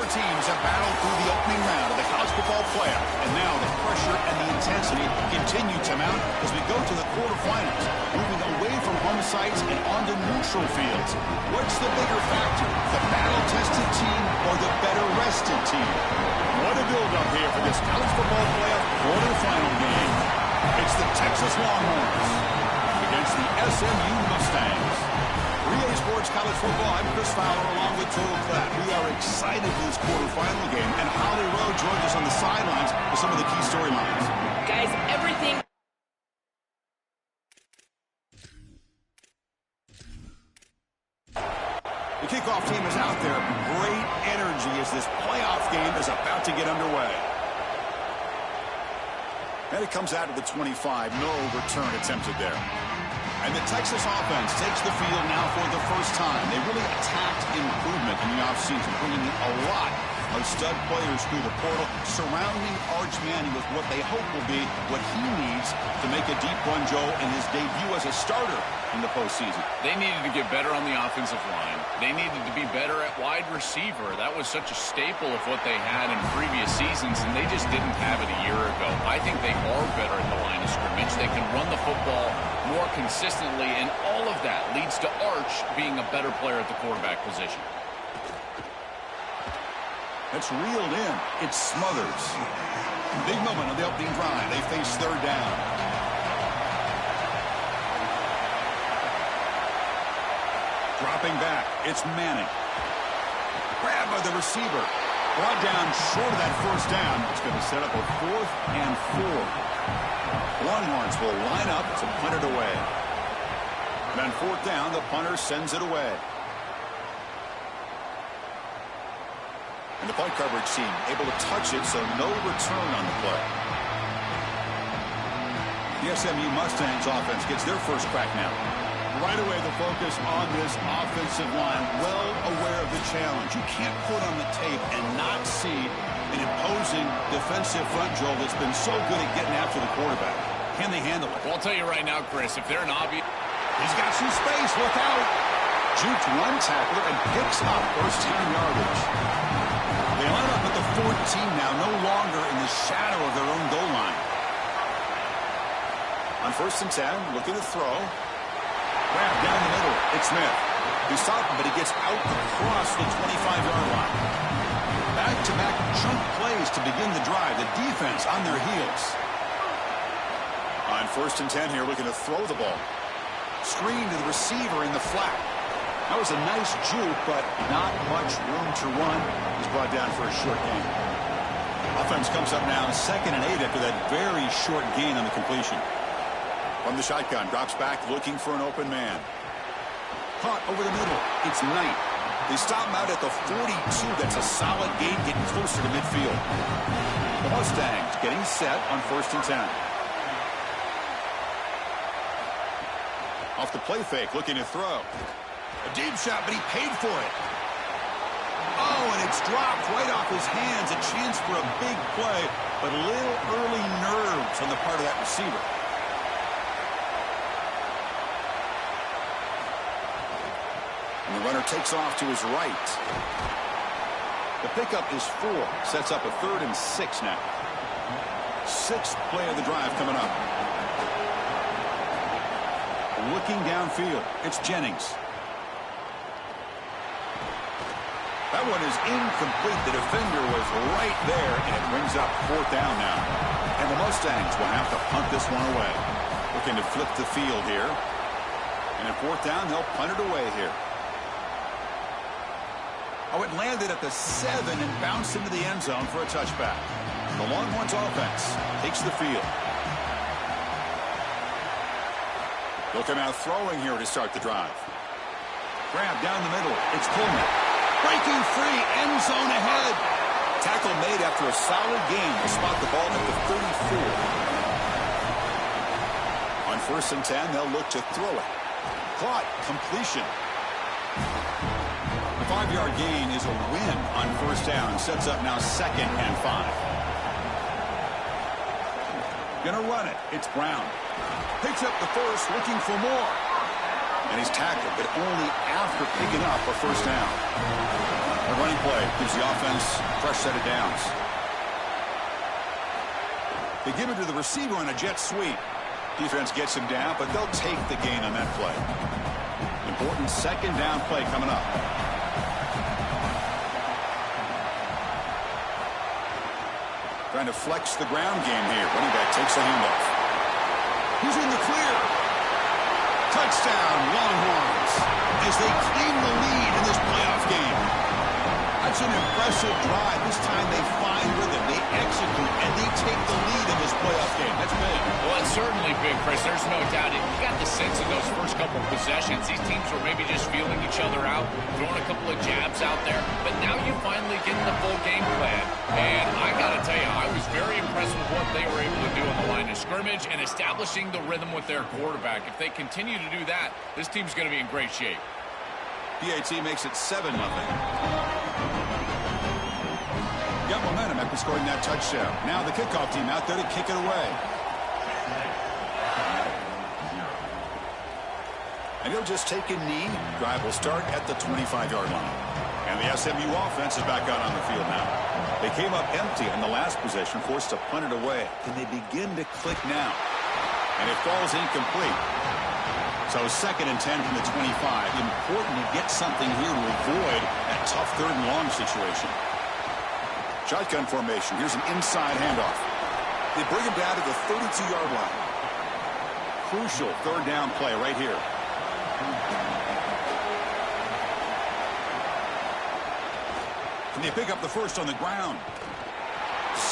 Four teams have battled through the opening round of the college football playoff, and now the pressure and the intensity continue to mount as we go to the quarterfinals, moving away from home sites and onto neutral fields. What's the bigger factor, the battle-tested team or the better-rested team? What a build-up here for this college football playoff quarterfinal game. It's the Texas Longhorns against the SMU Mustangs. 3A Sports College Football, I'm Chris Fowler along with Total Clap. We are excited for this quarterfinal game, and Holly Rowe joins us on the sidelines with some of the key storylines. Guys, everything... The kickoff team is out there. Great energy as this playoff game is about to get underway. And it comes out of the 25. No return attempted there. And the Texas offense takes the field now for the first time. They really attacked improvement in the offseason, bringing in a lot of stud players through the portal, surrounding Arch Manning with what they hope will be what he needs to make a deep run, Joe, in his debut as a starter in the postseason. They needed to get better on the offensive line. They needed to be better at wide receiver. That was such a staple of what they had in previous seasons, and they just didn't have it a year ago. I think they are better at the line of scrimmage. They can run the football more consistently, and all of that leads to Arch being a better player at the quarterback position. That's reeled in. It's Smothers. Big moment on the opening drive. They face third down. Dropping back. It's Manning. Grabbed by the receiver. Brought down short of that first down. It's going to set up a 4th and 4. Longhorns will line up to punt it away. And on 4th down, the punter sends it away. And the punt coverage team able to touch it, so no return on the play. The SMU Mustangs offense gets their first crack now. Right away, the focus on this offensive line, well aware of the challenge. You can't put on the tape and not see an imposing defensive front, Joel, that's been so good at getting after the quarterback. Can they handle it? Well, I'll tell you right now, Chris, if they're an obvious... He's got some space. Look out. Jukes one tackler and picks up first down yardage. They line up at the 14 now, no longer in the shadow of their own goal line. On 1st and 10, looking to throw. Grab down the middle. It's Smith. He stopped him, but he gets out across the 25-yard line. Back-to-back chunk plays to begin the drive. The defense on their heels. On 1st and 10 here, looking to throw the ball. Screen to the receiver in the flat. That was a nice juke, but not much room to run. He's brought down for a short gain. Offense comes up now 2nd and 8 after that very short gain on the completion. From the shotgun, drops back looking for an open man. Caught over the middle. It's Knight. They stop him out at the 42. That's a solid gain, getting closer to midfield. The Mustangs getting set on 1st and 10. Off the play fake, looking to throw. A deep shot, but he paid for it. Oh, and it's dropped right off his hands. A chance for a big play, but a little early nerves on the part of that receiver. And the runner takes off to his right. The pickup is 4. Sets up a 3rd and 6 now. 6th play of the drive coming up. Looking downfield. It's Jennings. That one is incomplete. The defender was right there, and it brings up 4th down now. And the Mustangs will have to punt this one away. Looking to flip the field here. And at 4th down, they'll punt it away here. Oh, it landed at the 7 and bounced into the end zone for a touchback. The Longhorns offense takes the field. They'll come out throwing here to start the drive. Grab down the middle. It's Pullman. Breaking free. End zone ahead. Tackle made after a solid gain. Will spot the ball at the 34. On 1st and 10, they'll look to throw it. Caught. Completion. The 5-yard gain is a win on 1st down. Sets up now 2nd and 5. Gonna run it. It's Brown. Picks up the first, looking for more. And he's tackled, but only after picking up a 1st down. A running play gives the offense a fresh set of downs. They give it to the receiver on a jet sweep. Defense gets him down, but they'll take the gain on that play. Important second down play coming up. Trying to flex the ground game here. Running back takes a handoff. He's in the clear. Touchdown, Longhorns, as they claim the lead in this playoff game. That's an impressive drive. This time they find rhythm, they execute, and they take the lead in this playoff game. That's big. Well, it's certainly big, Chris. There's no doubt. You got the sense in those first couple of possessions, these teams were maybe just feeling each other out, throwing a couple of jabs out there. But now you finally get the full game plan. And I got to tell you, I was very impressed with what they were able to do on the line of scrimmage and establishing the rhythm with their quarterback. If they continue to do that, this team's going to be in great shape. PAT makes it 7-0. Got momentum after scoring that touchdown. Now the kickoff team out there to kick it away. And he'll just take a knee. Drive will start at the 25-yard line. And the SMU offense is back out on the field now. They came up empty in the last possession, forced to punt it away. Can they begin to click now? And it falls incomplete. So 2nd and 10 from the 25. Important to get something here to avoid that tough 3rd and long situation. Shotgun formation. Here's an inside handoff. They bring him down to the 32-yard line. Crucial 3rd down play right here. Can they pick up the first on the ground?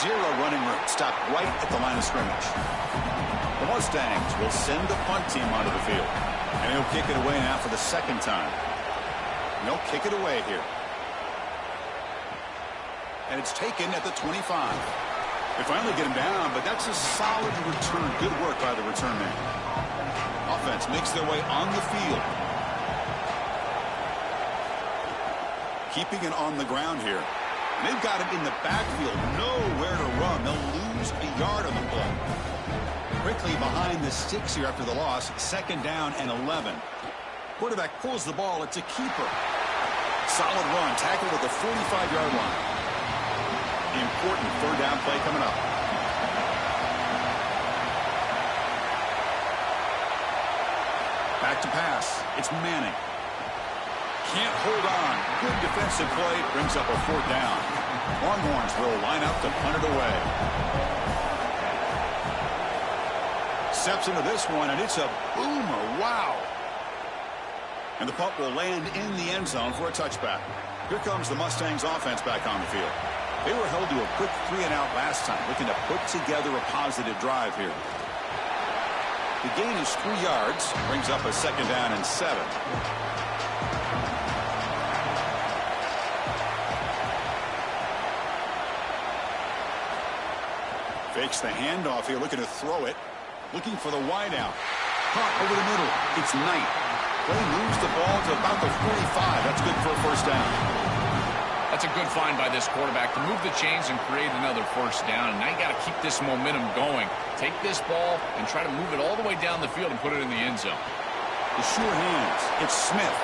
0 running room. Stopped right at the line of scrimmage. The Mustangs will send the punt team onto the field. And he'll kick it away now for the 2nd time. And they'll kick it away here. And it's taken at the 25. They finally get him down, but that's a solid return. Good work by the return man. Offense makes their way on the field. Keeping it on the ground here. And they've got him in the backfield. Nowhere to run. They'll lose a yard on the play. Quickly behind the sticks here after the loss. 2nd down and 11. Quarterback pulls the ball. It's a keeper. Solid run. Tackled at the 45-yard line. Important 3rd down play coming up. Back to pass. It's Manning. Can't hold on. Good defensive play. Brings up a 4th down. Longhorns will line up to punt it away. Steps into this one, and it's a boomer. Wow. And the punt will land in the end zone for a touchback. Here comes the Mustangs offense back on the field. They were held to a quick 3-and-out last time, looking to put together a positive drive here. The gain is 3 yards, brings up a 2nd down and 7. Fakes the handoff here, looking to throw it. Looking for the wideout. Caught over the middle. It's Knight. Play moves the ball to about the 45. That's good for a 1st down. That's a good find by this quarterback to move the chains and create another 1st down. And now you got to keep this momentum going. Take this ball and try to move it all the way down the field and put it in the end zone. The sure hands. It's Smith.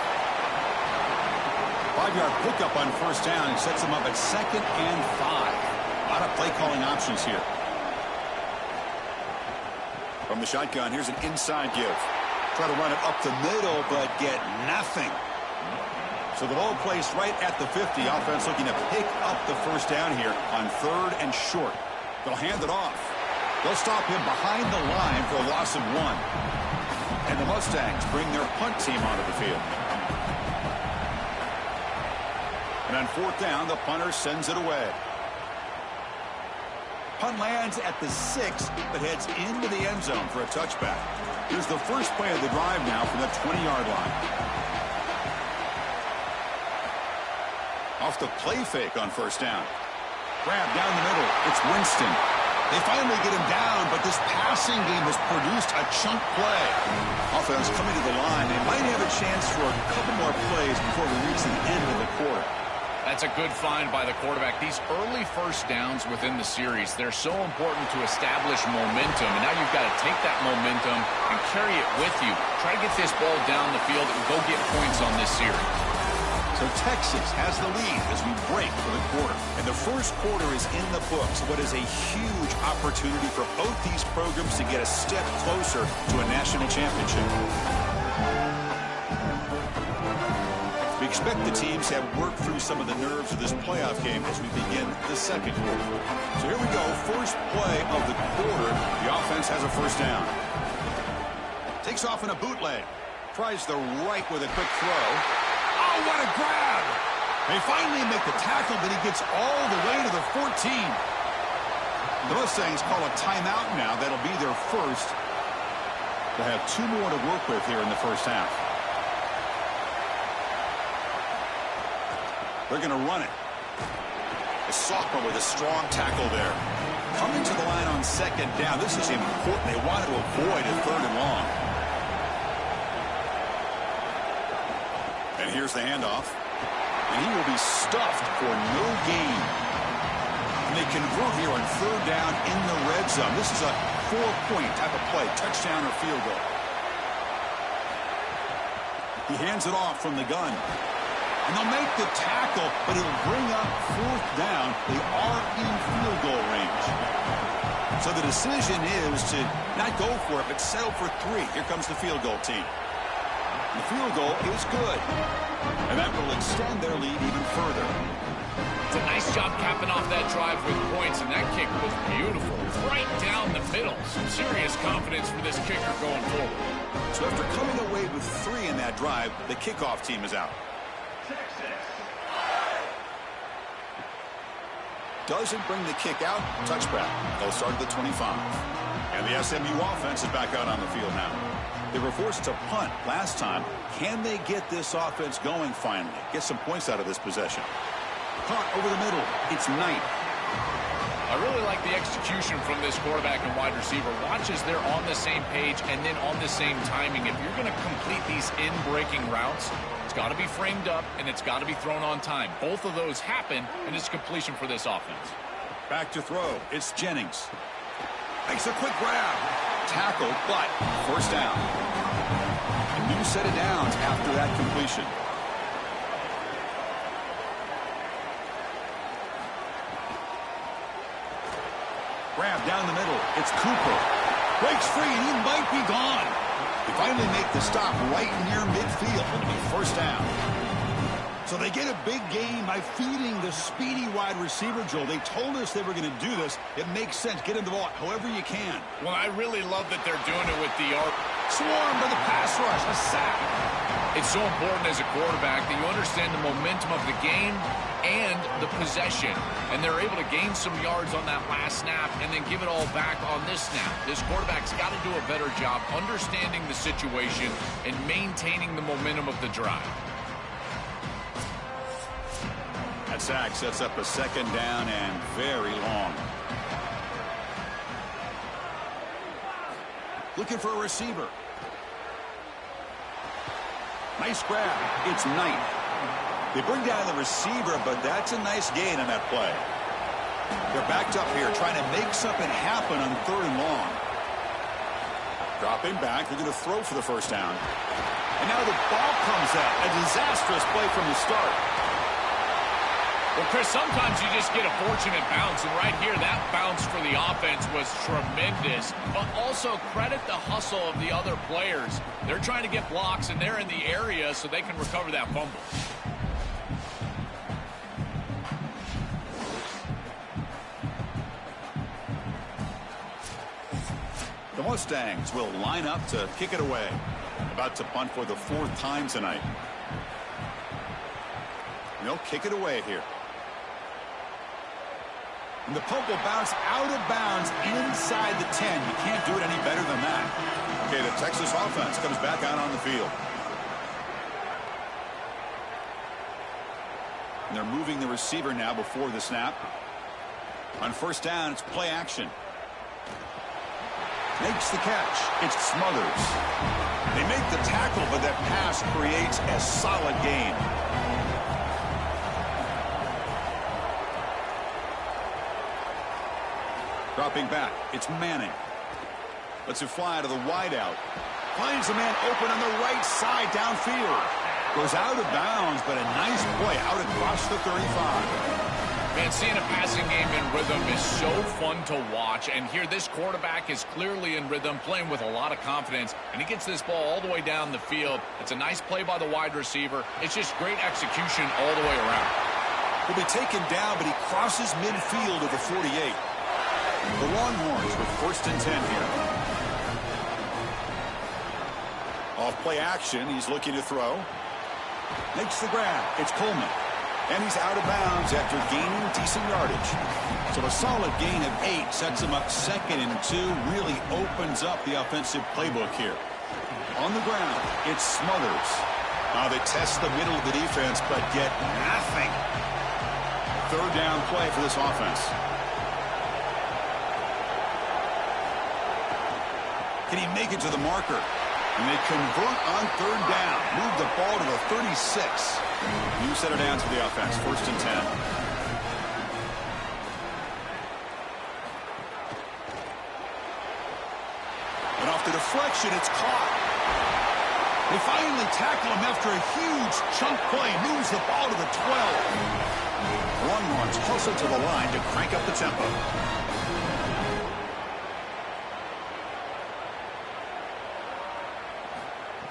5-yard pickup on 1st down and sets him up at 2nd and 5. A lot of play calling options here. From the shotgun, here's an inside give. Try to run it up the middle, but get nothing. So the ball placed right at the 50. Offense looking to pick up the 1st down here on 3rd and short. They'll hand it off. They'll stop him behind the line for a loss of 1. And the Mustangs bring their punt team onto the field. And on 4th down, the punter sends it away. Punt lands at the 6, but heads into the end zone for a touchback. Here's the first play of the drive now from the 20-yard line. Off the play fake on 1st down. Grab down the middle. It's Winston. They finally get him down, but this passing game has produced a chunk play. Offense coming to the line. They might have a chance for a couple more plays before we reach the end of the quarter. That's a good find by the quarterback. These early 1st downs within the series, they're so important to establish momentum. And now you've got to take that momentum and carry it with you. Try to get this ball down the field and go get points on this series. So Texas has the lead as we break for the quarter. And the first quarter is in the books. What is a huge opportunity for both these programs to get a step closer to a national championship. We expect the teams to have worked through some of the nerves of this playoff game as we begin the second quarter. So here we go. First play of the quarter. The offense has a first down. Takes off in a bootleg. Tries the right with a quick throw. Oh, what a grab! They finally make the tackle, but he gets all the way to the 14. The Mustangs call a timeout now. That'll be their first. They'll have 2 more to work with here in the first half. They're going to run it. A sophomore with a strong tackle there. Coming to the line on second down. This is important. They want to avoid a 3rd and long. And here's the handoff. And he will be stuffed for no gain. And they convert here on 3rd down in the red zone. This is a 4-point type of play. Touchdown or field goal. He hands it off from the gun. And they'll make the tackle, but it'll bring up 4th down. They are in field goal range. So the decision is to not go for it, but settle for 3. Here comes the field goal team. The field goal is good. And that will extend their lead even further. It's a nice job capping off that drive with points, and that kick was beautiful. Right down the middle. Some serious confidence for this kicker going forward. So after coming away with 3 in that drive, the kickoff team is out. Doesn't bring the kick out. Touchback. They'll start at the 25. And the SMU offense is back out on the field now. They were forced to punt last time. Can they get this offense going finally? Get some points out of this possession. Caught over the middle. It's Knight. I really like the execution from this quarterback and wide receiver. Watch as they're on the same page and then on the same timing. If you're going to complete these in-breaking routes, it's got to be framed up and it's got to be thrown on time. Both of those happen, and it's completion for this offense. Back to throw. It's Jennings. Makes a quick grab. Tackle, but first down. A new set of downs after that completion. Grab down the middle. It's Cooper. Breaks free, and he might be gone. They finally make the stop right near midfield. It'll be first down. So they get a big gain by feeding the speedy wide receiver, Joel. They told us they were going to do this. It makes sense. Get him the ball however you can. Well, I really love that they're doing it with the arc. Swarmed by the pass rush. A sack. It's so important as a quarterback that you understand the momentum of the game and the possession. And they're able to gain some yards on that last snap and then give it all back on this snap. This quarterback's got to do a better job understanding the situation and maintaining the momentum of the drive. That sack sets up a second down and very long. Looking for a receiver. Nice grab. It's Knight. They bring down the receiver, but that's a nice gain on that play. They're backed up here trying to make something happen on 3rd and long. Dropping back. They're going to throw for the first down. And now the ball comes out. A disastrous play from the start. Well, Chris, sometimes you just get a fortunate bounce, and right here, that bounce for the offense was tremendous. But also credit the hustle of the other players. They're trying to get blocks, and they're in the area so they can recover that fumble. The Mustangs will line up to kick it away. About to punt for the 4th time tonight. They'll kick it away here. And the punt will bounce out of bounds inside the 10. You can't do it any better than that. Okay, the Texas offense comes back out on the field. And they're moving the receiver now before the snap. On first down, it's play action. Makes the catch. It's Smothers. They make the tackle, but that pass creates a solid gain. Dropping back, it's Manning. Lets it fly to the wideout. Finds the man open on the right side downfield. Goes out of bounds, but a nice play out across the 35. Man, seeing a passing game in rhythm is so fun to watch. And here, this quarterback is clearly in rhythm, playing with a lot of confidence. And he gets this ball all the way down the field. It's a nice play by the wide receiver. It's just great execution all the way around. Will be taken down, but he crosses midfield of the 48. The Longhorns with 1st and 10 here. Off play action, he's looking to throw. Makes the grab. It's Coleman. And he's out of bounds after gaining decent yardage. So a solid gain of 8 sets him up 2nd and 2. Really opens up the offensive playbook here. On the ground, it's Smothers. They test the middle of the defense, but get nothing. 3rd down play for this offense. Can he make it to the marker? And they convert on 3rd down. Move the ball to the 36. You set it down to the offense. 1st and 10. And off the deflection, it's caught. They finally tackle him after a huge chunk play. Moves the ball to the 12. Longhorns hustle to the line to crank up the tempo.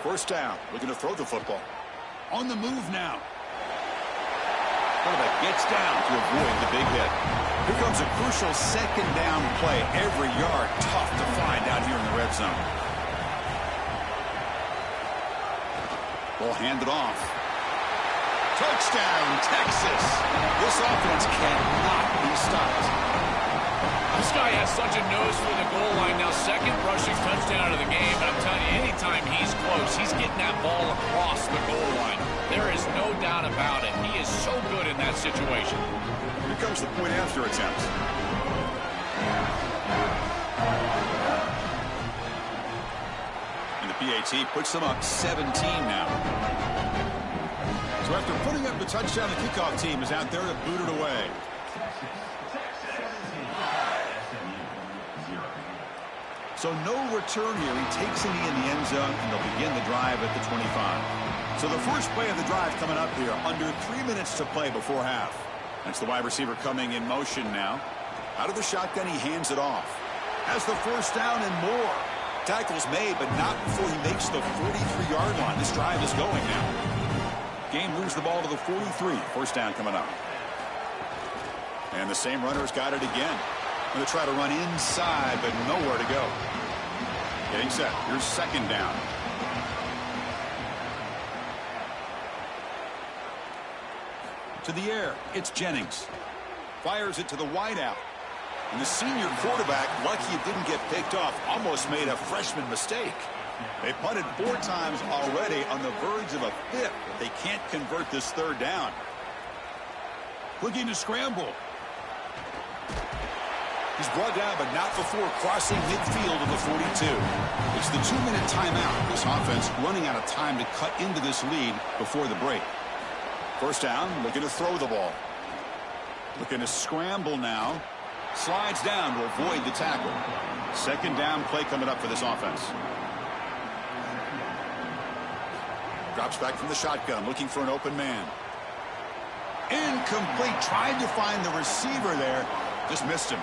First down, looking to throw the football. On the move now. Quarterback gets down to avoid the big hit. Here comes a crucial 2nd down play. Every yard tough to find out here in the red zone. Ball handed off. Touchdown, Texas. This offense cannot be stopped. This guy has such a nose for the goal line. Now, 2nd rushing touchdown of the game. And I'm telling you, anytime he's close, he's getting that ball across the goal line. There is no doubt about it. He is so good in that situation. Here comes the point after attempt. And the PAT puts them up 17 now. So after putting up the touchdown, the kickoff team is out there to boot it away. So no return here. He takes a knee in the end zone, and they'll begin the drive at the 25. So the first play of the drive coming up here. Under 3 minutes to play before half. That's the wide receiver coming in motion now. Out of the shotgun, he hands it off. Has the 1st down and more. Tackles made, but not before he makes the 43-yard line. This drive is going now. Game moves the ball to the 43. 1st down coming up. And the same runner's got it again. Going to try to run inside, but nowhere to go. Getting set. Here's 2nd down. To the air. It's Jennings. Fires it to the wideout. And the senior quarterback, lucky it didn't get picked off, almost made a freshman mistake. They punted 4 times already, on the verge of a 5th. But they can't convert this 3rd down. Looking to scramble. He's brought down, but not before crossing midfield of the 42. It's the 2-minute timeout. This offense running out of time to cut into this lead before the break. 1st down, looking to throw the ball. Looking to scramble now. Slides down to avoid the tackle. 2nd down play coming up for this offense. Drops back from the shotgun, looking for an open man. Incomplete. Tried to find the receiver there. Just missed him.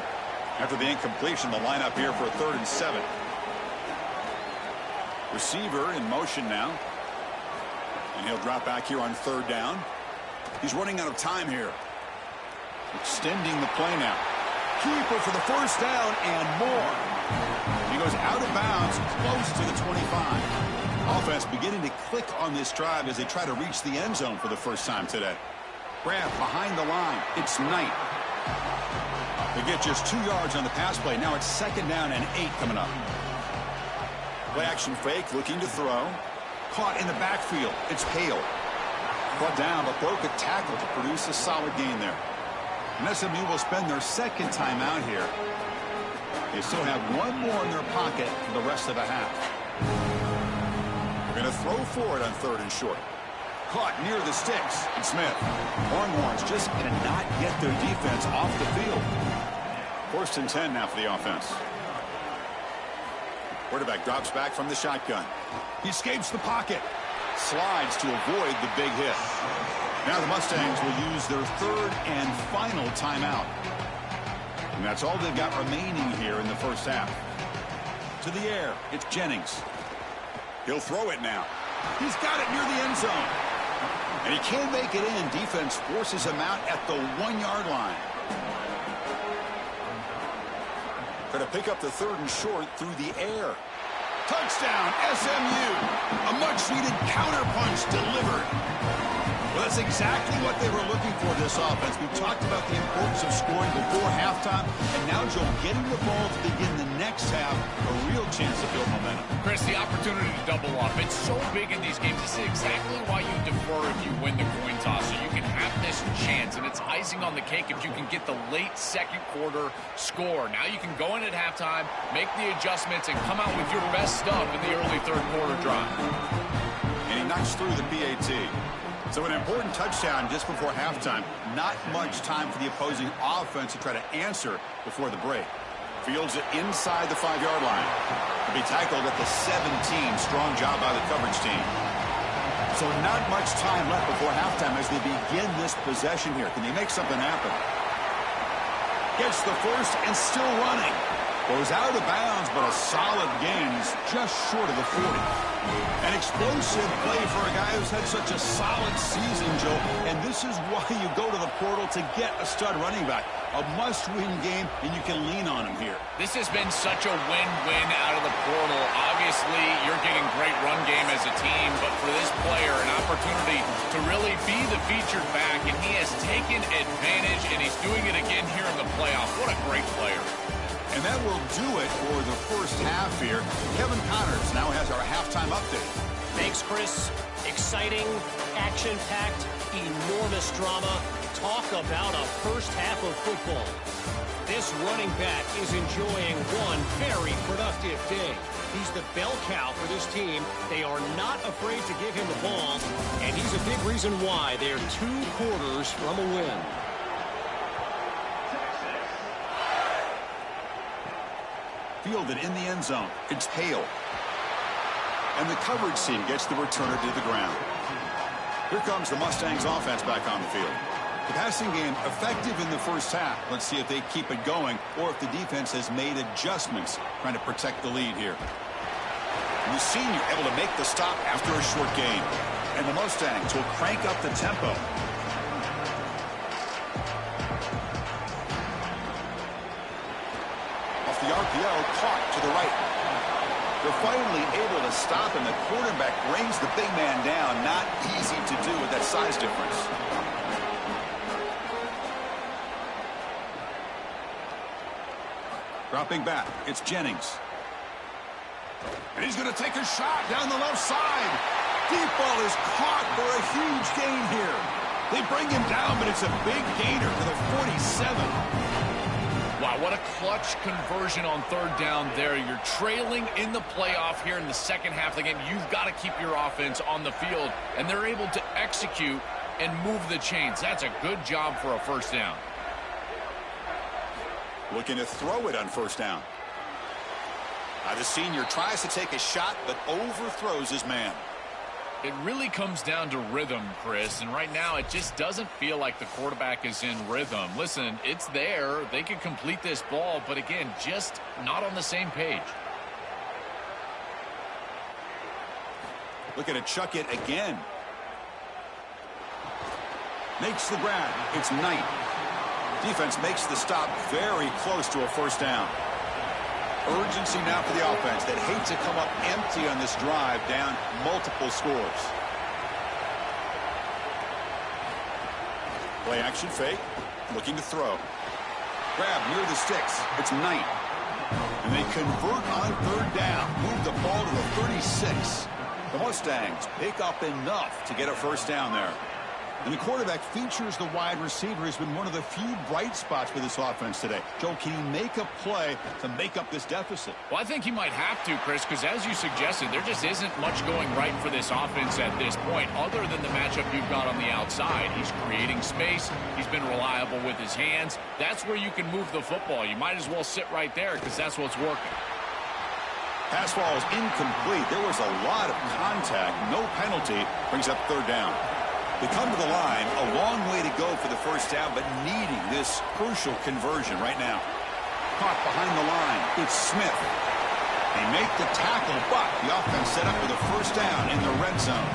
After the incompletion, the lineup here for a 3rd and 7. Receiver in motion now. And he'll drop back here on 3rd down. He's running out of time here. Extending the play now. Keeper for the 1st down and more. He goes out of bounds, close to the 25. Offense beginning to click on this drive as they try to reach the end zone for the first time today. Grab behind the line. It's Knight. They get just 2 yards on the pass play. Now it's 2nd down and 8 coming up. Play action fake, looking to throw. Caught in the backfield. It's Hale. Brought down, but broke a tackle to produce a solid gain there. And SMU will spend their 2nd time out here. They still have 1 more in their pocket for the rest of the half. They're going to throw for it on 3rd and short. Caught near the sticks. And Smith. Longhorns just cannot get their defense off the field. 1st and 10 now for the offense. Quarterback drops back from the shotgun. He escapes the pocket. Slides to avoid the big hit. Now the Mustangs will use their third and final timeout. And that's all they've got remaining here in the first half. To the air, it's Jennings. He'll throw it now. He's got it near the end zone. And he can't make it in. Defense forces him out at the 1-yard line. Going to pick up the third and short through the air. Touchdown, SMU. A much-needed counterpunch delivered. Well, that's exactly what they were looking for, this offense. We talked about the importance of scoring before halftime, and now, Joe, getting the ball to begin the next half, a real chance to build momentum. Chris, the opportunity to double up. It's so big in these games. This is exactly why you defer if you win the coin toss, so you can have this chance, and it's icing on the cake if you can get the late second quarter score. Now you can go in at halftime, make the adjustments, and come out with your best stuff in the early third quarter drive. And he knocks through the PAT. So an important touchdown just before halftime. Not much time for the opposing offense to try to answer before the break. Fields it inside the 5-yard line. To be tackled at the 17. Strong job by the coverage team. So not much time left before halftime as they begin this possession here. Can they make something happen? Gets the first and still running. Goes out of bounds, but a solid gain is just short of the 40. An explosive play for a guy who's had such a solid season, Joe. And this is why you go to the portal to get a stud running back. A must-win game, and you can lean on him here. This has been such a win-win out of the portal. Obviously, you're getting great run game as a team, but for this player, an opportunity to really be the featured back, and he has taken advantage, and he's doing it again here in the playoffs. What a great player. And that will do it for the first half here. Kevin Connors now has our halftime update. Thanks, Chris. Exciting, action-packed, enormous drama. Talk about a first half of football. This running back is enjoying one very productive day. He's the bell cow for this team. They are not afraid to give him the ball, and he's a big reason why they're 2 quarters from a win. Fielded in the end zone. It's Hale. And the coverage team gets the returner to the ground. Here comes the Mustangs offense back on the field. The passing game effective in the first half. Let's see if they keep it going or if the defense has made adjustments trying to protect the lead here. And the senior able to make the stop after a short gain. And the Mustangs will crank up the tempo. The RPO caught to the right. They're finally able to stop him. The quarterback brings the big man down. Not easy to do with that size difference. Dropping back, it's Jennings. And he's going to take a shot down the left side. Deep ball is caught for a huge gain here. They bring him down, but it's a big gainer to the 47. Wow, what a clutch conversion on third down there. You're trailing in the playoff here in the second half of the game. You've got to keep your offense on the field, and they're able to execute and move the chains. That's a good job for a first down. Looking to throw it on first down. The senior tries to take a shot, but overthrows his man. It really comes down to rhythm, Chris, and right now it just doesn't feel like the quarterback is in rhythm. Listen, it's there. They can complete this ball, but again, just not on the same page. Looking to chuck it again. Makes the grab. It's Knight. Defense makes the stop very close to a first down. Urgency now for the offense that hate to come up empty on this drive, down multiple scores. Play action fake, looking to throw. Grab near the sticks. It's Knight. And they convert on third down. Move the ball to the 36. The Mustangs pick up enough to get a first down there. And the quarterback features the wide receiver. Has been one of the few bright spots for this offense today. Joe, can he make a play to make up this deficit? Well, I think he might have to, Chris, because as you suggested, there just isn't much going right for this offense at this point, other than the matchup you've got on the outside. He's creating space. He's been reliable with his hands. That's where you can move the football. You might as well sit right there because that's what's working. Pass ball is incomplete. There was a lot of contact. No penalty. Brings up third down. They come to the line. A long way to go for the first down, but needing this crucial conversion right now. Caught behind the line. It's Smith. They make the tackle, but the offense set up with a first down in the red zone.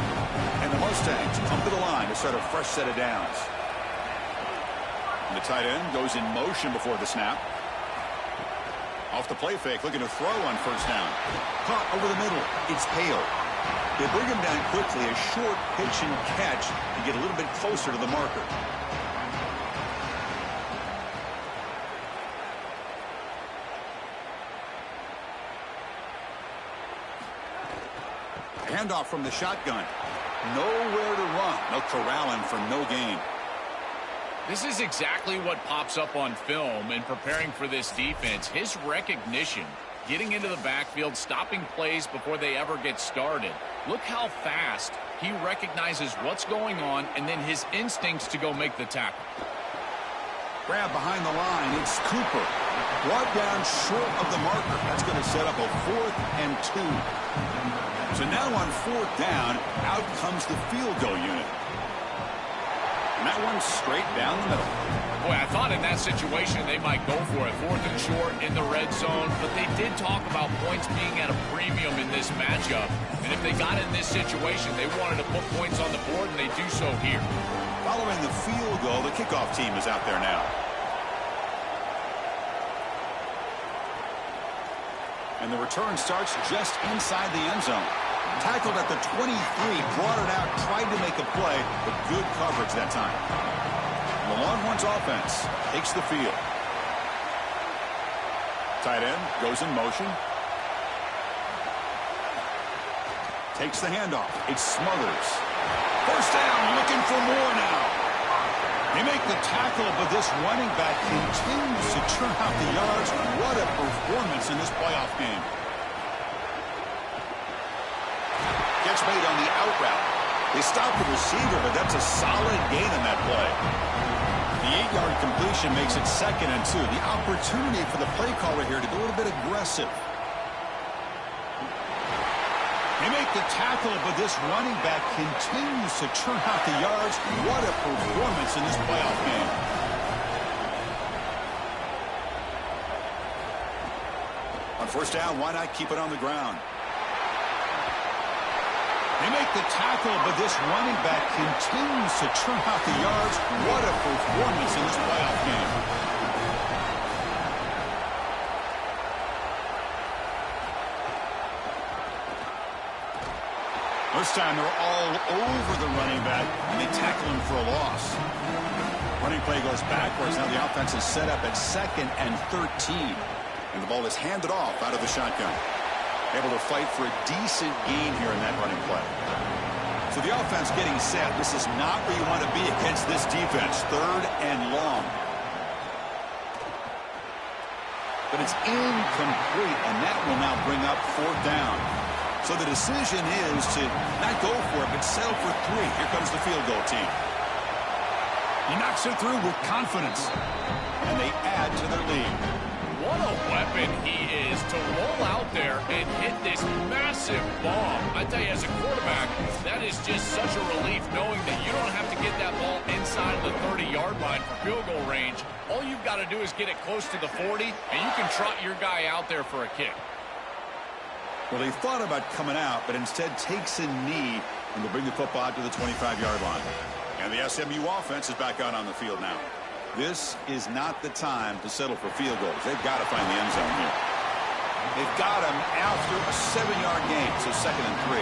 And the Mustangs come to the line to start a fresh set of downs. And the tight end goes in motion before the snap. Off the play fake, looking to throw on first down. Caught over the middle. It's Hale. They bring him down quickly, a short pitch and catch to get a little bit closer to the marker. Handoff from the shotgun. Nowhere to run. No corralling for no gain. This is exactly what pops up on film in preparing for this defense. His recognition, getting into the backfield, stopping plays before they ever get started. Look how fast he recognizes what's going on and then his instincts to go make the tackle. Grab behind the line. It's Cooper. Brought down short of the marker. That's going to set up a 4th and 2. So now on 4th down, out comes the field goal unit. And that one's straight down the middle. Boy, I thought in that situation they might go for it. 4th and short in the red zone. But they did talk about points being at a premium in this matchup. And if they got in this situation, they wanted to put points on the board, and they do so here. Following the field goal, the kickoff team is out there now. And the return starts just inside the end zone. Tackled at the 23, brought it out, tried to make a play, but good coverage that time. And the Longhorns offense takes the field. Tight end goes in motion. Takes the handoff. It's Smothers. First down, looking for more now. They make the tackle, but this running back continues to churn out the yards. What a performance in this playoff game. Gets made on the out route. They stop the receiver, but that's a solid gain in that play. The 8-yard completion makes it 2nd and 2. The opportunity for the play caller here to go a little bit aggressive. They make the tackle, but this running back continues to churn out the yards. What a performance in this playoff game. On first down, why not keep it on the ground? They make the tackle, but this running back continues to churn out the yards. What a performance in this playoff game. First time they're all over the running back, and they tackle him for a loss. Running play goes backwards. Now the offense is set up at 2nd and 13. And the ball is handed off out of the shotgun. Able to fight for a decent gain here in that running play. So the offense getting set. This is not where you want to be against this defense. 3rd and long. But it's incomplete, and that will now bring up 4th down. So the decision is to not go for it, but settle for 3. Here comes the field goal team. He knocks it through with confidence. And they add to their lead. What a weapon he is to roll out there and hit this massive bomb. I tell you, as a quarterback, that is just such a relief knowing that you don't have to get that ball inside of the 30-yard line for field goal range. All you've got to do is get it close to the 40, and you can trot your guy out there for a kick. Well, he thought about coming out, but instead takes a knee and will bring the football out to the 25-yard line. And the SMU offense is back out on the field now. This is not the time to settle for field goals. They've got to find the end zone here. They've got him after a 7-yard gain, so 2nd and 3.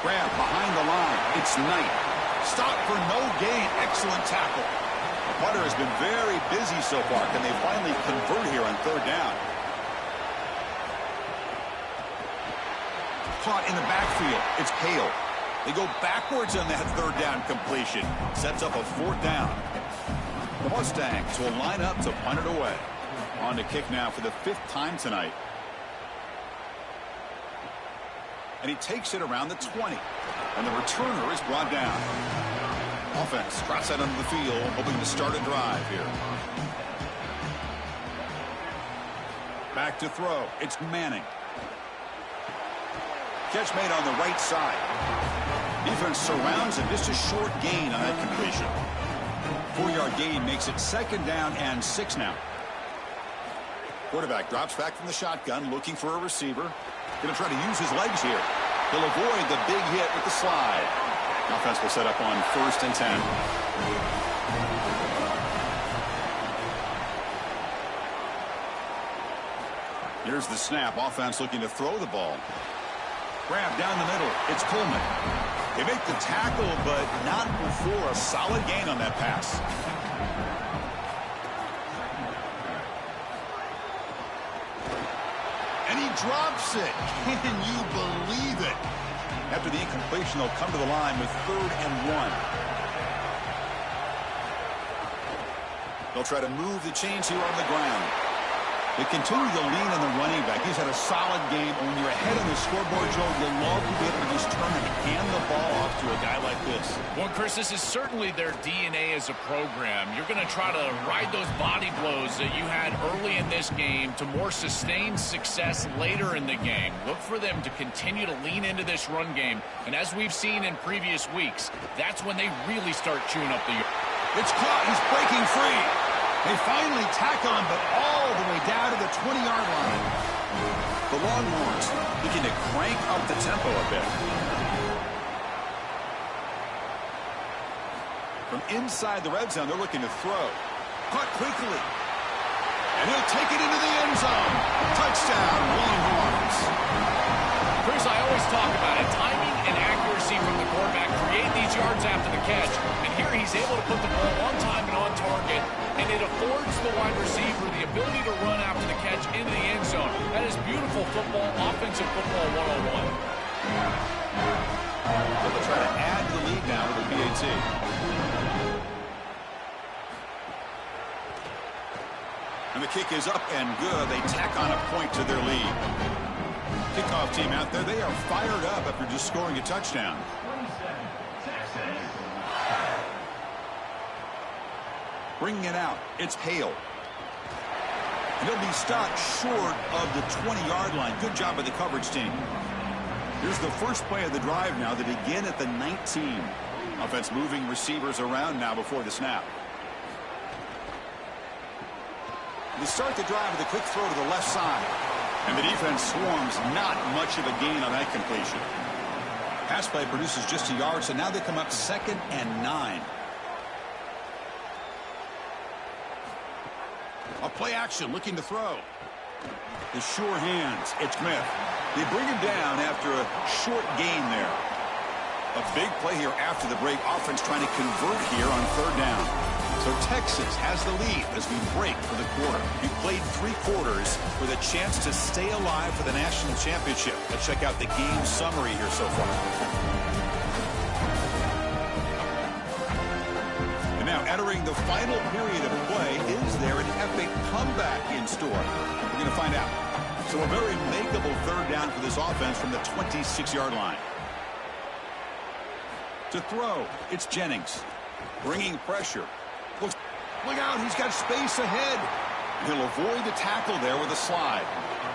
Grab behind the line. It's Knight. Stop for no gain. Excellent tackle. The punter has been very busy so far. Can they finally convert here on 3rd down? Caught in the backfield. It's Hale. They go backwards on that 3rd down completion. Sets up a 4th down. The Mustangs will line up to punt it away. On to kick now for the 5th time tonight. And he takes it around the 20. And the returner is brought down. Offense trots out onto the field, hoping to start a drive here. Back to throw. It's Manning. Catch made on the right side. Defense surrounds him. Just a short gain on that completion. 4-yard gain makes it 2nd down and 6 now. Quarterback drops back from the shotgun, looking for a receiver. Going to try to use his legs here. He'll avoid the big hit with the slide. Offense will set up on 1st and 10. Here's the snap. Offense looking to throw the ball. Grab down the middle. It's Coleman. They make the tackle, but not before a solid gain on that pass. And he drops it. Can you believe it? After the incompletion, they'll come to the line with 3rd and 1. They'll try to move the chains here on the ground. They continue to lean on the running back. He's had a solid game. When you're ahead on the scoreboard, Joe, you'll love to be able to just turn and hand the ball off to a guy like this. Well, Chris, this is certainly their DNA as a program. You're going to try to ride those body blows that you had early in this game to more sustained success later in the game. Look for them to continue to lean into this run game. And as we've seen in previous weeks, that's when they really start chewing up the... It's caught. He's breaking free. They finally tackle him, but all the way down to the 20-yard line. The Longhorns looking to crank up the tempo a bit. From inside the red zone, they're looking to throw. Caught quickly. And he'll take it into the end zone. Touchdown, Longhorns. Chris, I always talk about it. Timing and accuracy from the quarterback create these yards after the catch. And here he's able to put the ball on time and on target. And it affords the wide receiver the ability to run after the catch into the end zone. That is beautiful football, offensive football 101. So they'll try to add to the lead now with a PAT. And the kick is up and good. They tack on a point to their lead. Kickoff team out there, they are fired up after just scoring a touchdown. Bringing it out, it's Hale. And he'll be stopped short of the 20-yard line. Good job by the coverage team. Here's the first play of the drive now. They begin at the 19. Offense moving receivers around now before the snap. They start the drive with a quick throw to the left side. And the defense swarms, not much of a gain on that completion. Pass play produces just a yard, so now they come up 2nd and 9. A play action, looking to throw. The sure hands, it's Smith. They bring him down after a short gain there. A big play here after the break. Offense trying to convert here on 3rd down. So Texas has the lead as we break for the quarter. We played 3 quarters with a chance to stay alive for the national championship. Let's check out the game summary here so far. And now entering the final period of play, is there an epic comeback in store? We're going to find out. So a very makeable 3rd down for this offense from the 26-yard line. To throw, it's Jennings. Bringing pressure. Look out, he's got space ahead. He'll avoid the tackle there with a slide.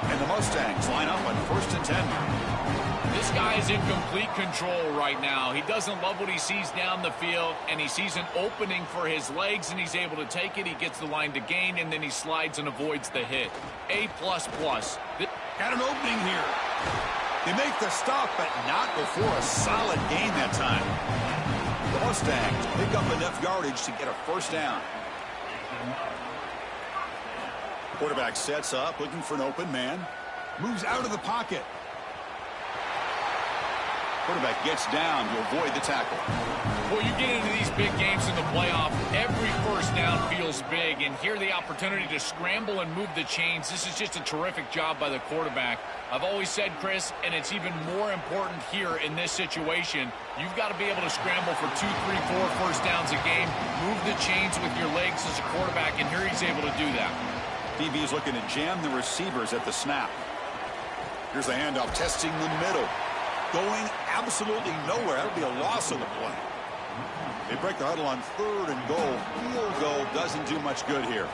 And the Mustangs line up on 1st and 10. This guy is in complete control right now. He doesn't love what he sees down the field, and he sees an opening for his legs, and he's able to take it. He gets the line to gain, and then he slides and avoids the hit. A++. Got an opening here. They make the stop, but not before a solid gain that time. The Mustangs pick up enough yardage to get a 1st down. Quarterback sets up, looking for an open man. Moves out of the pocket. Quarterback gets down to avoid the tackle. Well, you get into these big games in the playoff, every 1st down feels big, and here the opportunity to scramble and move the chains. This is just a terrific job by the quarterback. I've always said, Chris, and it's even more important here in this situation, you've got to be able to scramble for 2, 3, 4 1st downs a game, move the chains with your legs as a quarterback, and here he's able to do that. DB is looking to jam the receivers at the snap. Here's the handoff, testing the middle. Going absolutely nowhere. That'll be a loss of the play. They break the huddle on 3rd and goal. Field goal doesn't do much good here.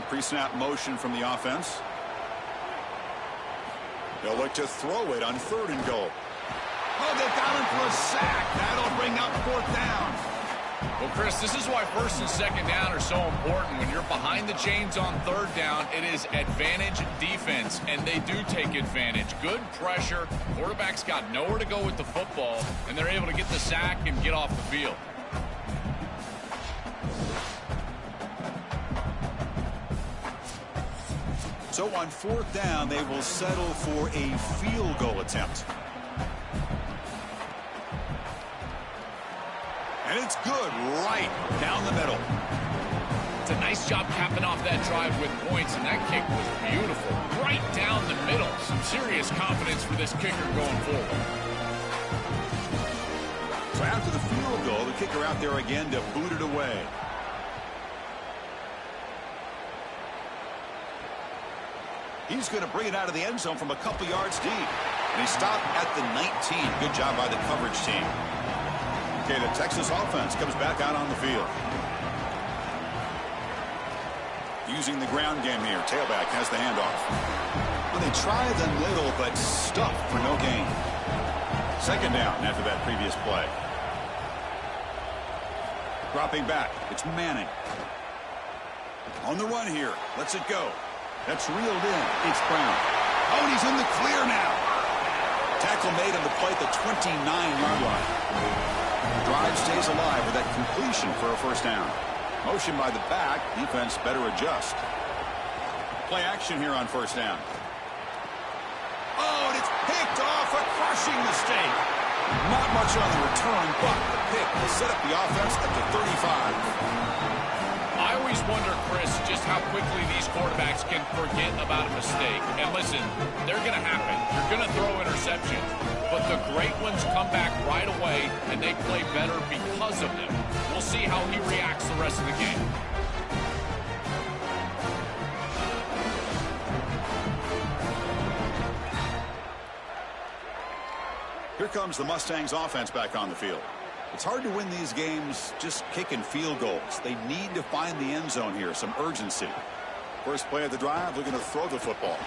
Pre-snap motion from the offense. They'll look to throw it on 3rd and goal. Oh, they've got him for a sack. That'll bring up 4th down. Well, Chris, this is why 1st and 2nd down are so important. When you're behind the chains on 3rd down, it is advantage defense, and they do take advantage. Good pressure. Quarterback's got nowhere to go with the football, and they're able to get the sack and get off the field. So on 4th down, they will settle for a field goal attempt. And it's good right down the middle. It's a nice job capping off that drive with points, and that kick was beautiful. Right down the middle. Some serious confidence for this kicker going forward. So after the field goal, the kicker out there again to boot it away. He's going to bring it out of the end zone from a couple yards deep. And he stopped at the 19. Good job by the coverage team. Okay, the Texas offense comes back out on the field. Using the ground game here. Tailback has the handoff. Well, they try the middle, but stuff for no gain. 2nd down after that previous play. Dropping back. It's Manning. On the run here. Lets it go. That's reeled in. It's Brown. Oh, and he's in the clear now. Tackle made on the play at the 29-yard line. The drive stays alive with that completion for a 1st down. Motion by the back. Defense better adjust. Play action here on 1st down. Oh, and it's picked off. A crushing mistake. Not much on the return, but the pick will set up the offense at the 35. I always wonder, Chris, just how quickly these quarterbacks can forget about a mistake. And listen, they're going to happen. You're going to throw interceptions. But the great ones come back right away, and they play better because of them. We'll see how he reacts the rest of the game. Here comes the Mustangs offense back on the field. It's hard to win these games just kicking field goals. They need to find the end zone here, some urgency. First play of the drive, looking to throw the football.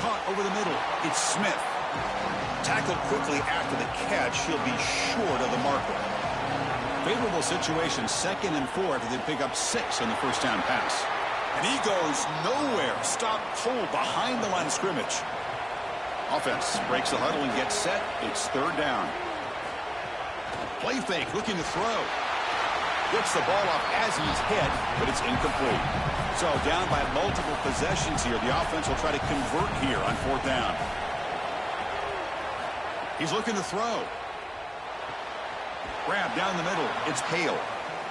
Caught over the middle. It's Smith. Tackled quickly after the catch. He'll be short of the marker. Favorable situation, 2nd and 4 after they pick up 6 on the 1st down pass. And he goes nowhere. Stopped cold behind the line of scrimmage. Offense breaks the huddle and gets set. It's 3rd down. Play fake, looking to throw. Gets the ball off as he's hit, but it's incomplete. So down by multiple possessions here. The offense will try to convert here on 4th down. He's looking to throw. Grab down the middle. It's Hale.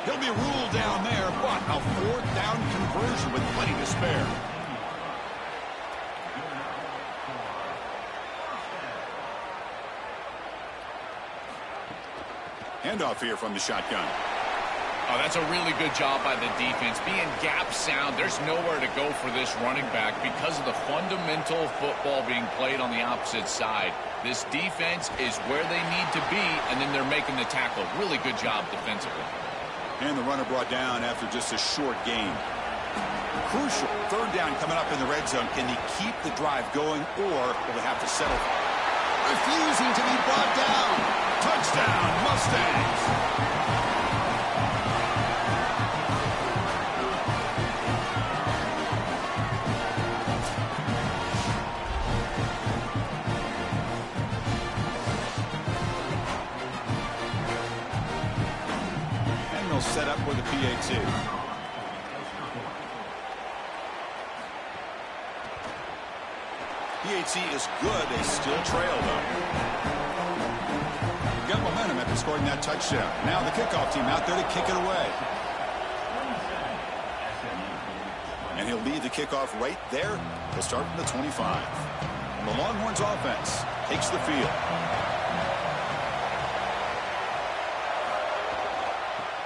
He'll be ruled down there, but a 4th down conversion with plenty to spare. Handoff here from the shotgun. Oh, that's a really good job by the defense. Being gap sound, there's nowhere to go for this running back because of the fundamental football being played on the opposite side. This defense is where they need to be, and then they're making the tackle. Really good job defensively. And the runner brought down after just a short gain. Crucial 3rd down coming up in the red zone. Can he keep the drive going, or will they have to settle? Refusing to be brought down. Touchdown, Mustangs. And they'll set up with a PAT. PAT is good. They still trail, though. Got momentum after scoring that touchdown. Now the kickoff team out there to kick it away. And he'll lead the kickoff right there. He'll start from the 25. And the Longhorns offense takes the field.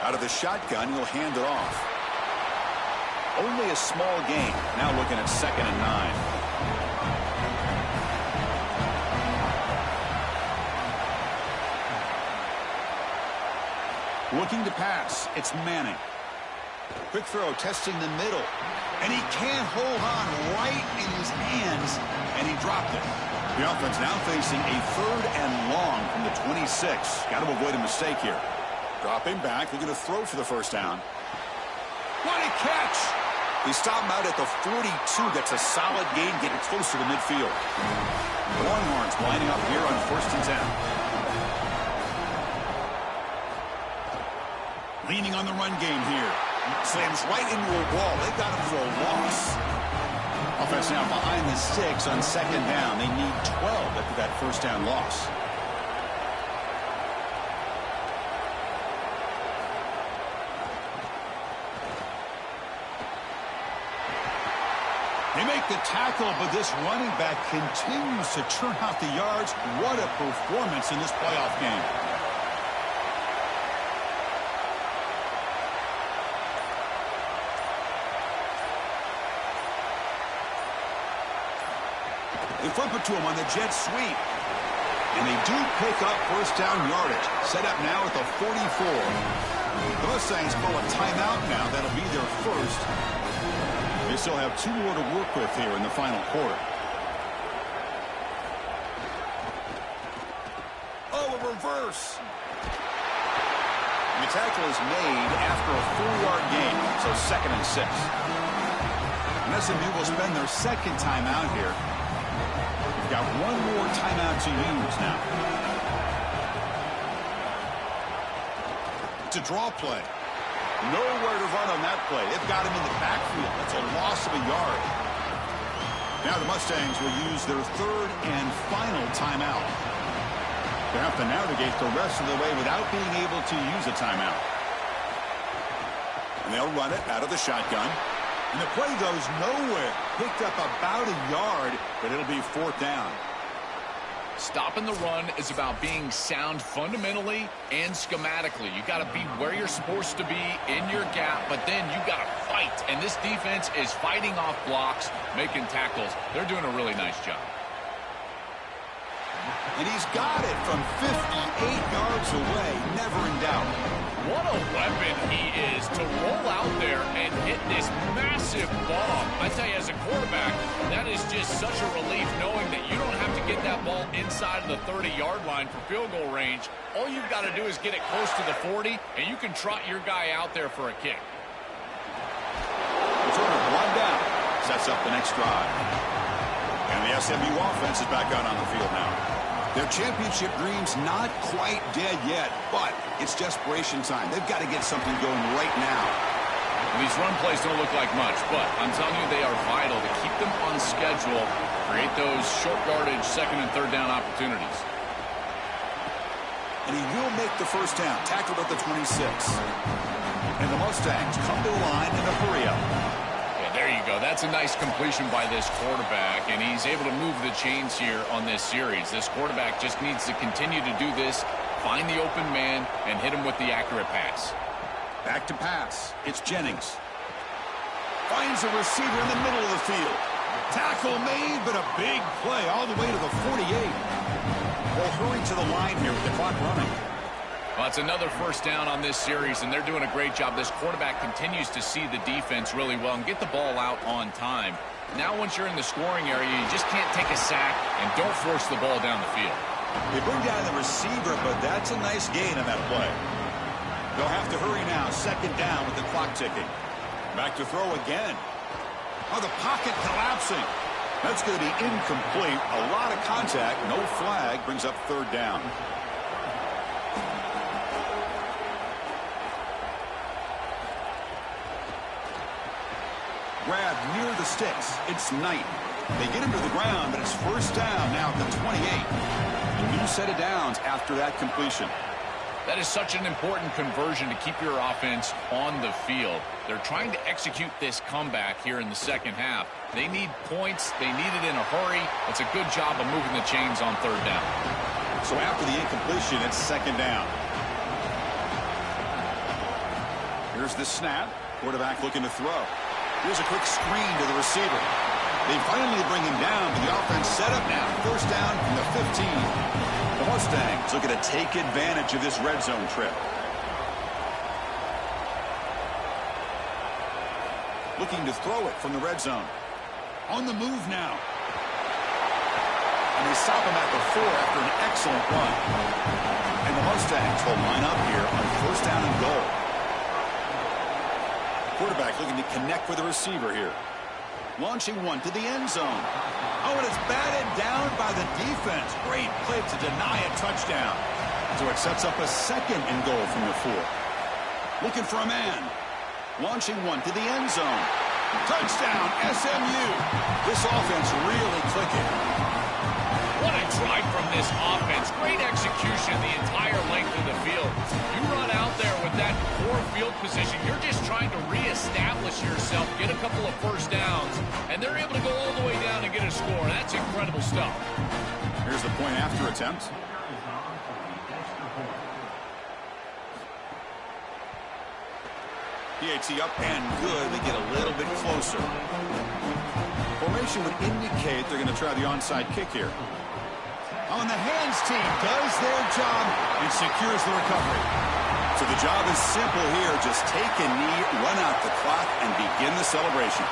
Out of the shotgun, he'll hand it off. Only a small gain. Now looking at 2nd and 9. Looking to pass. It's Manning. Quick throw, testing the middle. And he can't hold on right in his hands, and he dropped it. The offense now facing a 3rd and long from the 26. Got to avoid a mistake here. Dropping back, looking to throw for the first down. What a catch! He stopped him out at the 42. That's a solid gain, getting closer to midfield. Longhorns lining up here on 1st and 10. Leaning on the run game here. Slams right into a wall. They've got him for a loss. Offense now behind the 6 on 2nd down. They need 12 after that first down loss. They make the tackle, but this running back continues to churn out the yards. What a performance in this playoff game. They flip it to him on the jet sweep. And they do pick up first down yardage. Set up now at the 44. The Mustangs call a timeout now. That'll be their first. They still have 2 more to work with here in the final quarter. Oh, a reverse. The tackle is made after a 4-yard gain, so 2nd and 6. And SMU will spend their 2nd timeout here. We've got 1 more timeout to use now. It's a draw play. Nowhere to run on that play. They've got him in the backfield. That's a loss of a yard. Now the Mustangs will use their 3rd and final timeout. They have to navigate the rest of the way without being able to use a timeout. And they'll run it out of the shotgun. And the play goes nowhere. Picked up about a yard, but it'll be 4th down. Stopping the run is about being sound fundamentally and schematically. You got to be where you're supposed to be in your gap, but then you got to fight. And this defense is fighting off blocks, making tackles. They're doing a really nice job. And he's got it from 58 yards away. Never in doubt. What a weapon he is to roll out there and hit this massive bomb. I tell you, as a quarterback, that is just such a relief knowing that you don't have to get that ball inside of the 30-yard line for field goal range. All you've got to do is get it close to the 40, and you can trot your guy out there for a kick. Return of 1 down. Sets up the next drive. And the SMU offense is back out on the field now. Their championship dream's not quite dead yet, but it's desperation time. They've got to get something going right now. These run plays don't look like much, but I'm telling you they are vital to keep them on schedule, create those short yardage 2nd and 3rd down opportunities. And he will make the first down, tackled at the 26. And the Mustangs come to the line in a hurry-up. There you go. That's a nice completion by this quarterback, and he's able to move the chains here on this series. This quarterback just needs to continue to do this, find the open man, and hit him with the accurate pass. Back to pass. It's Jennings. Finds a receiver in the middle of the field. Tackle made, but a big play all the way to the 48. We'll hurry to the line here with the clock running. Well, it's another first down on this series, and they're doing a great job. This quarterback continues to see the defense really well and get the ball out on time. Now, once you're in the scoring area, you just can't take a sack and don't force the ball down the field. They bring down the receiver, but that's a nice gain on that play. They'll have to hurry now. 2nd down with the clock ticking. Back to throw again. Oh, the pocket collapsing. That's going to be incomplete. A lot of contact. No flag. Brings up 3rd down. Grab near the sticks. It's Knight. They get him to the ground, but it's first down now at the 28. A new set of downs after that completion. That is such an important conversion to keep your offense on the field. They're trying to execute this comeback here in the 2nd half. They need points. They need it in a hurry. It's a good job of moving the chains on 3rd down. So after the incompletion, it's 2nd down. Here's the snap. Quarterback looking to throw. Here's a quick screen to the receiver. They finally bring him down, but the offense set up now. First down from the 15. The Mustangs looking to take advantage of this red zone trip. looking to throw it from the red zone. On the move now. And they stop him at the 4 after an excellent run. And the Mustangs will line up here on first down and goal. Quarterback looking to connect with the receiver here. Launching one to the end zone. Oh, and it's batted down by the defense. Great play to deny a touchdown. So it sets up a second and goal from the 4. Looking for a man. Launching one to the end zone. Touchdown, SMU. This offense really clicking. What a drive from this offense. Great execution the entire length of the field. You run out there with that poor field position. You're just trying to reestablish yourself, get a couple of first downs, and they're able to go all the way down and get a score. That's incredible stuff. Here's the point after attempt. PAT up and good. They get a little bit closer. Formation would indicate they're going to try the onside kick here. On the hands team does their job and secures the recovery. So the job is simple here. Just take a knee, run out the clock, and begin the celebration.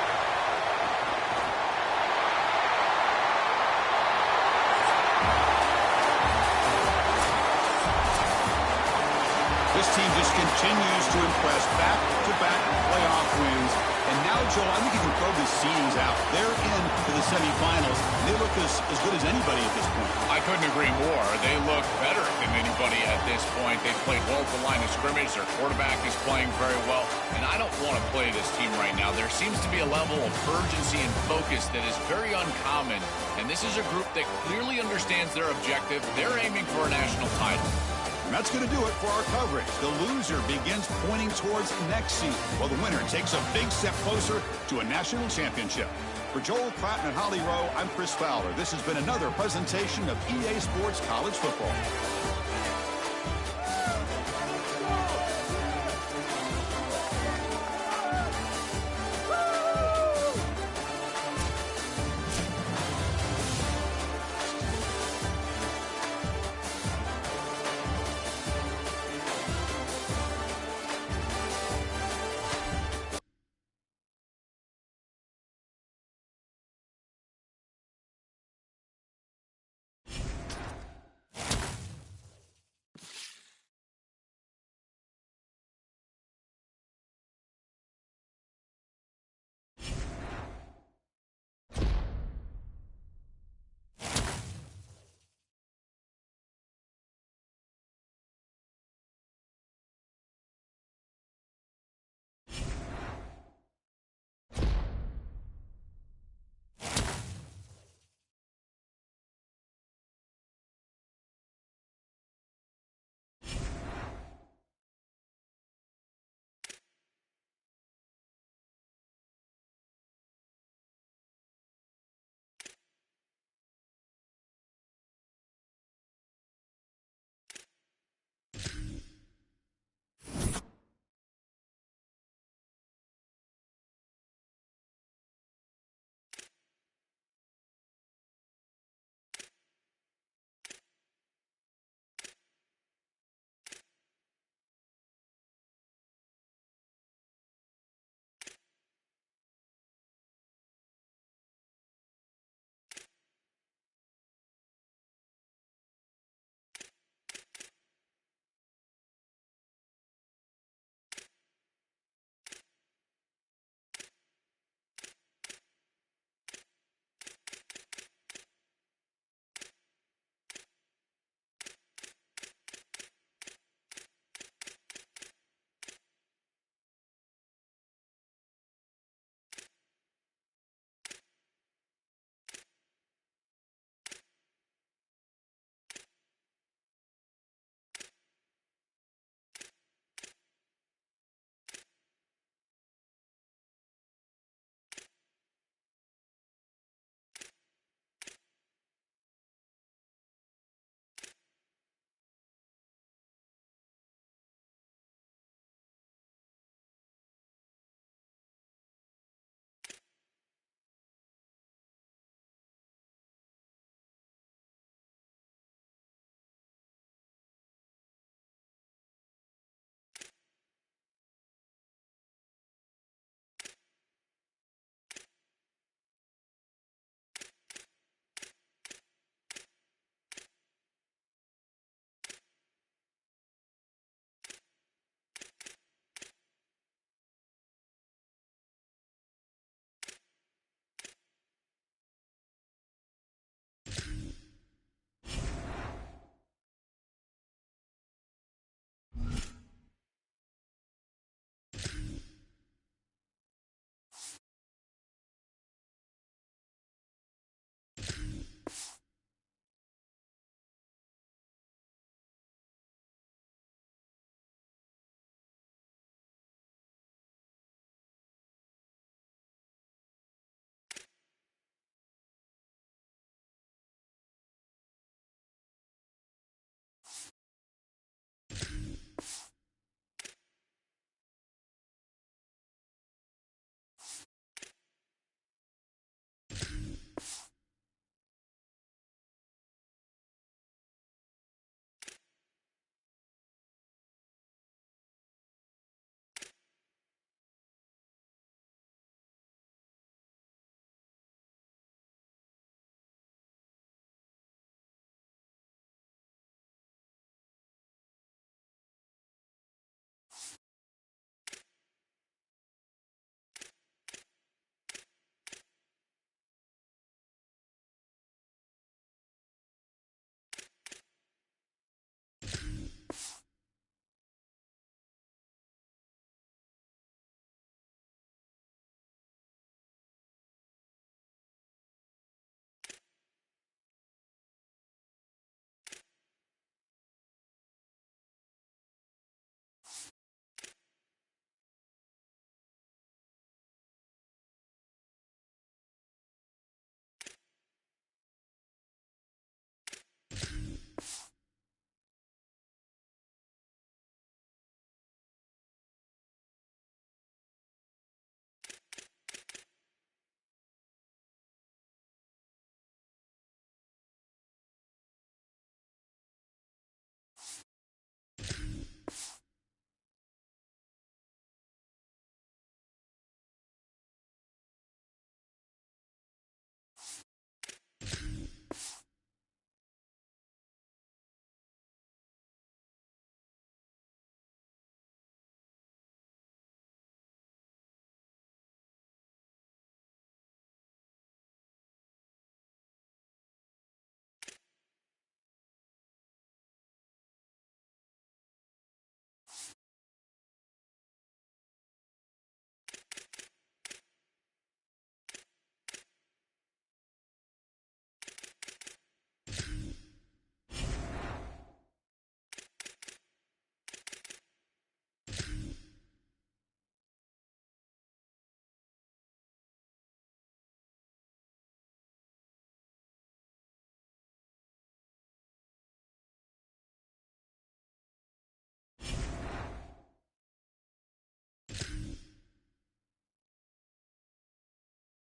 This team just continues to impress. Back-to-back playoff wins. And now, Joel, I think you can throw the seedings out. They're into the semifinals. They look as good as anybody at this point. I couldn't agree more. They look better than anybody at this point. They've played well at the line of scrimmage. Their quarterback is playing very well. And I don't want to play this team right now. There seems to be a level of urgency and focus that is very uncommon. And this is a group that clearly understands their objective. They're aiming for a national title. And that's going to do it for our coverage. The loser begins pointing towards next season, while the winner takes a big step closer to a national championship. For Joel Pratt and Holly Rowe, I'm Chris Fowler. This has been another presentation of EA Sports College Football.